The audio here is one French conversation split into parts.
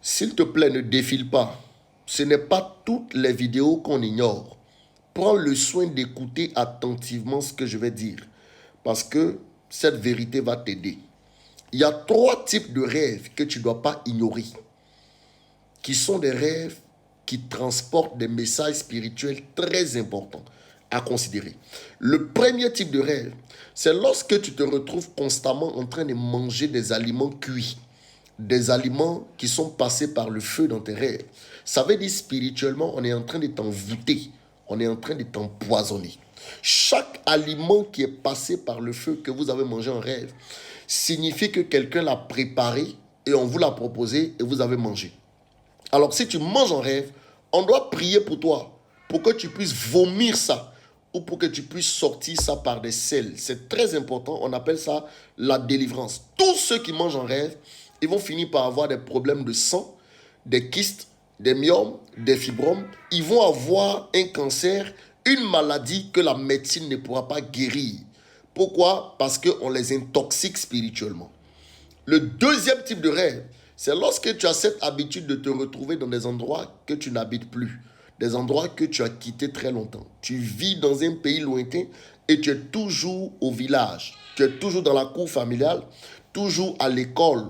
S'il te plaît, ne défile pas. Ce n'est pas toutes les vidéos qu'on ignore. Prends le soin d'écouter attentivement ce que je vais dire, parce que cette vérité va t'aider. Il y a 3 types de rêves que tu ne dois pas ignorer, qui sont des rêves qui transportent des messages spirituels très importants à considérer. Le premier type de rêve, c'est lorsque tu te retrouves constamment en train de manger des aliments cuits, des aliments qui sont passés par le feu dans tes rêves. Ça veut dire spirituellement, on est en train de t'envoûter, on est en train de t'empoisonner. Chaque aliment qui est passé par le feu que vous avez mangé en rêve signifie que quelqu'un l'a préparé et on vous l'a proposé et vous avez mangé. Alors si tu manges en rêve, on doit prier pour toi, pour que tu puisses vomir ça ou pour que tu puisses sortir ça par des selles. C'est très important, on appelle ça la délivrance. Tous ceux qui mangent en rêve, ils vont finir par avoir des problèmes de sang, des kystes, des myomes, des fibromes. Ils vont avoir un cancer, une maladie que la médecine ne pourra pas guérir. Pourquoi? Parce qu'on les intoxique spirituellement. Le deuxième type de rêve, c'est lorsque tu as cette habitude de te retrouver dans des endroits que tu n'habites plus, des endroits que tu as quittés très longtemps. Tu vis dans un pays lointain et tu es toujours au village, tu es toujours dans la cour familiale, toujours à l'école,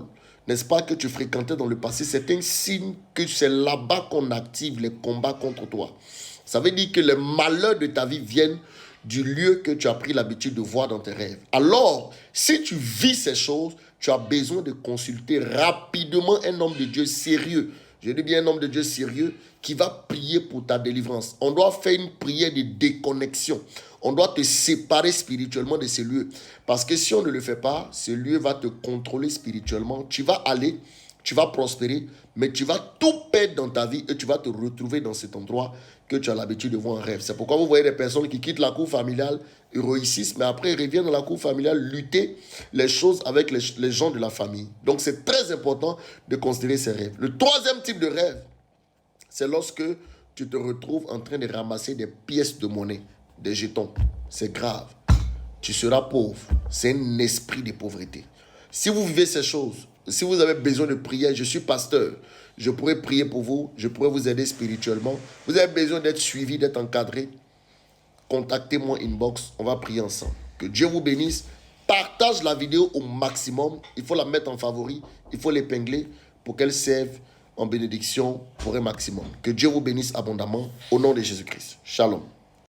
n'est-ce pas, que tu fréquentais dans le passé. C'est un signe que c'est là-bas qu'on active les combats contre toi. Ça veut dire que les malheurs de ta vie viennent du lieu que tu as pris l'habitude de voir dans tes rêves. Alors, si tu vis ces choses, tu as besoin de consulter rapidement un homme de Dieu sérieux. Je dis bien un homme de Dieu sérieux qui va prier pour ta délivrance. On doit faire une prière de déconnexion. On doit te séparer spirituellement de ce lieu. Parce que si on ne le fait pas, ce lieu va te contrôler spirituellement. Tu vas aller, tu vas prospérer, mais tu vas tout perdre dans ta vie et tu vas te retrouver dans cet endroit que tu as l'habitude de voir en rêve. C'est pourquoi vous voyez des personnes qui quittent la cour familiale, ils réussissent, mais après ils reviennent dans la cour familiale lutter les choses avec les gens de la famille. Donc c'est très important de considérer ces rêves. Le troisième type de rêve, c'est lorsque tu te retrouves en train de ramasser des pièces de monnaie, des jetons. C'est grave. Tu seras pauvre. C'est un esprit de pauvreté. Si vous vivez ces choses, si vous avez besoin de prière, je suis pasteur. Je pourrais prier pour vous. Je pourrais vous aider spirituellement. Vous avez besoin d'être suivi, d'être encadré. Contactez-moi inbox. On va prier ensemble. Que Dieu vous bénisse. Partage la vidéo au maximum. Il faut la mettre en favori. Il faut l'épingler pour qu'elle serve en bénédiction pour un maximum. Que Dieu vous bénisse abondamment. Au nom de Jésus-Christ. Shalom.